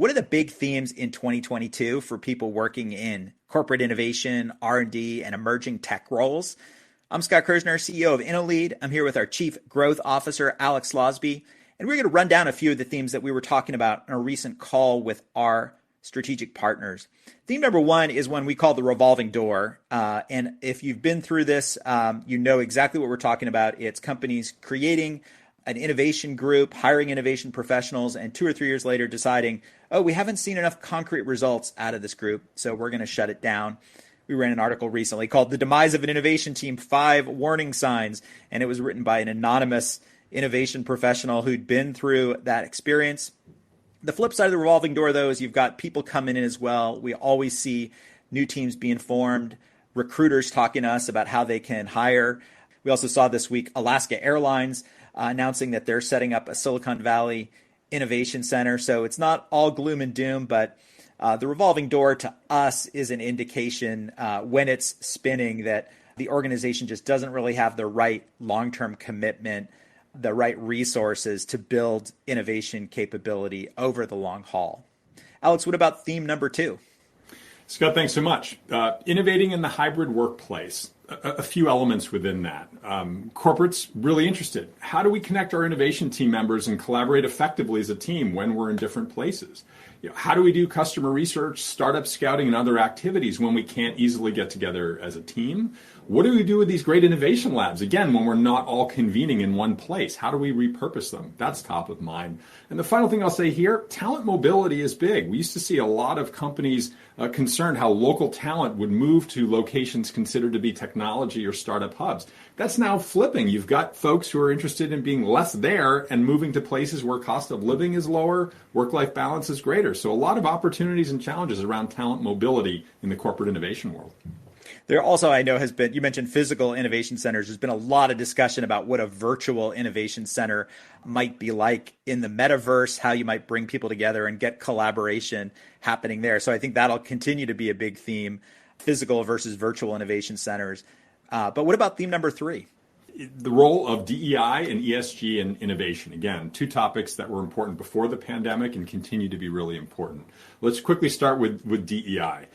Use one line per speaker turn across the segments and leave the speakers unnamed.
what are the big themes in 2022 for people working in corporate innovation, R&D, and emerging tech roles? I'm Scott Kirsner, CEO of InnoLead. I'm here with our Chief Growth Officer, Alex Slawsby, and we're going to run down a few of the themes that we were talking about in a recent call with our strategic partners. Theme number one is one we call the Revolving Door. And if you've been through this, you know exactly what we're talking about. It's companies creating an innovation group, hiring innovation professionals, and 2 or 3 years later deciding, oh, we haven't seen enough concrete results out of this group, so we're going to shut it down. We ran an article recently called The Demise of an Innovation Team, 5 Warning Signs, and it was written by an anonymous innovation professional who'd been through that experience. The flip side of the revolving door, though, is you've got people coming in as well. We always see new teams being formed, recruiters talking to us about how they can hire. We also saw this week Alaska Airlines announcing that they're setting up a Silicon Valley Innovation Center. So it's not all gloom and doom, but the revolving door to us is an indication when it's spinning that the organization just doesn't really have the right long-term commitment, the right resources to build innovation capability over the long haul. Alex, what about theme number 2?
Scott, thanks so much. Innovating in the hybrid workplace. A few elements within that. Corporates really interested. How do we connect our innovation team members and collaborate effectively as a team when we're in different places? How do we do customer research, startup scouting, and other activities when we can't easily get together as a team? What do we do with these great innovation labs? Again, when we're not all convening in one place, how do we repurpose them? That's top of mind. And the final thing I'll say here, talent mobility is big. We used to see a lot of companies concerned how local talent would move to locations considered to be technology or startup hubs. That's now flipping. You've got folks who are interested in being less there and moving to places where cost of living is lower, work-life balance is greater. So a lot of opportunities and challenges around talent mobility in the corporate innovation world.
There also, I know, has been, you mentioned physical innovation centers. There's been a lot of discussion about what a virtual innovation center might be like in the metaverse, how you might bring people together and get collaboration happening there. So I think that'll continue to be a big theme, physical versus virtual innovation centers. But what about theme number 3?
The role of DEI and ESG in innovation. Again, 2 topics that were important before the pandemic and continue to be really important. Let's quickly start with DEI.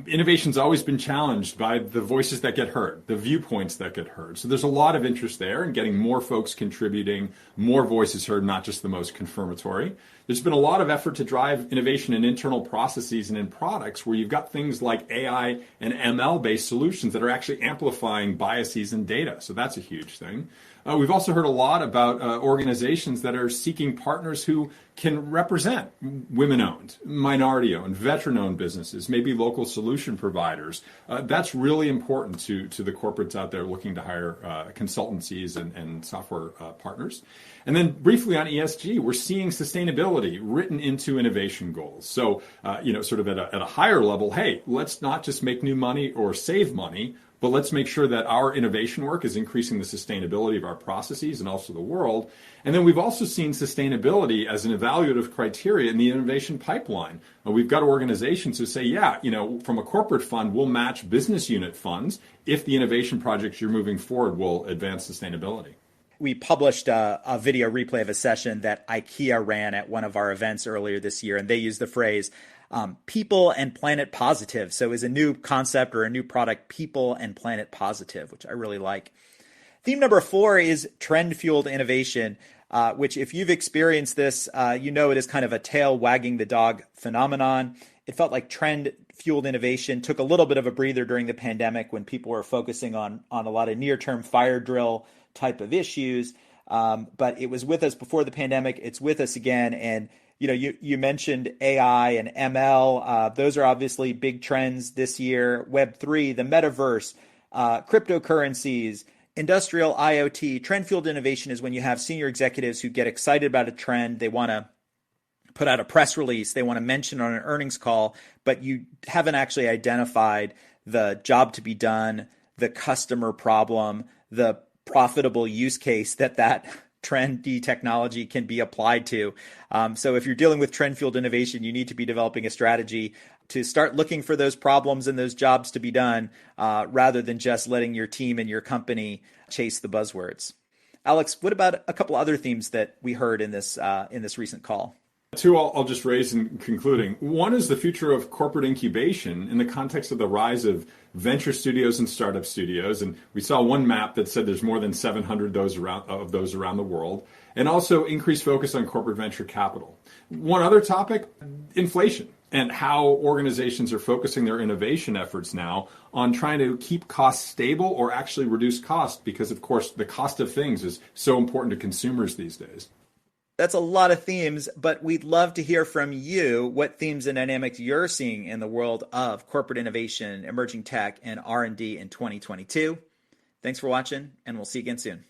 Innovation's always been challenged by the voices that get heard, the viewpoints that get heard. So there's a lot of interest there in getting more folks contributing, more voices heard, not just the most confirmatory. There's been a lot of effort to drive innovation in internal processes and in products where you've got things like AI and ML-based solutions that are actually amplifying biases in data. So that's a huge thing. We've also heard a lot about organizations that are seeking partners who can represent women-owned, minority-owned, veteran-owned businesses, maybe local solution providers. That's really important to the corporates out there looking to hire consultancies and software partners. And then briefly on ESG, we're seeing sustainability written into innovation goals. So, sort of at a higher level, hey, let's not just make new money or save money, but let's make sure that our innovation work is increasing the sustainability of our processes and also the world. And then we've also seen sustainability as an evaluative criteria in the innovation pipeline. We've got organizations who say, from a corporate fund, we'll match business unit funds if the innovation projects you're moving forward will advance sustainability.
We published a video replay of a session that IKEA ran at one of our events earlier this year, and they used the phrase, people and planet positive. So is a new concept or a new product, people and planet positive, which I really like. Theme number 4 is trend-fueled innovation, which if you've experienced this, it is kind of a tail wagging the dog phenomenon. It felt like trend-fueled innovation took a little bit of a breather during the pandemic when people were focusing on a lot of near-term fire drill type of issues. But it was with us before the pandemic. It's with us again. And you mentioned AI and ML. Those are obviously big trends this year. Web3, the metaverse, cryptocurrencies, industrial IoT. Trend-fueled innovation is when you have senior executives who get excited about a trend. They want to put out a press release. They want to mention on an earnings call, but you haven't actually identified the job to be done, the customer problem, the profitable use case that trendy technology can be applied to. So if you're dealing with trend-fueled innovation, you need to be developing a strategy to start looking for those problems and those jobs to be done rather than just letting your team and your company chase the buzzwords. Alex, what about a couple other themes that we heard in this recent call?
Two I'll just raise in concluding. One is the future of corporate incubation in the context of the rise of venture studios and startup studios. And we saw one map that said there's more than 700 of those around the world. And also increased focus on corporate venture capital. One other topic, inflation, and how organizations are focusing their innovation efforts now on trying to keep costs stable or actually reduce costs because, of course, the cost of things is so important to consumers these days.
That's a lot of themes, but we'd love to hear from you what themes and dynamics you're seeing in the world of corporate innovation, emerging tech, and R&D in 2022. Thanks for watching, and we'll see you again soon.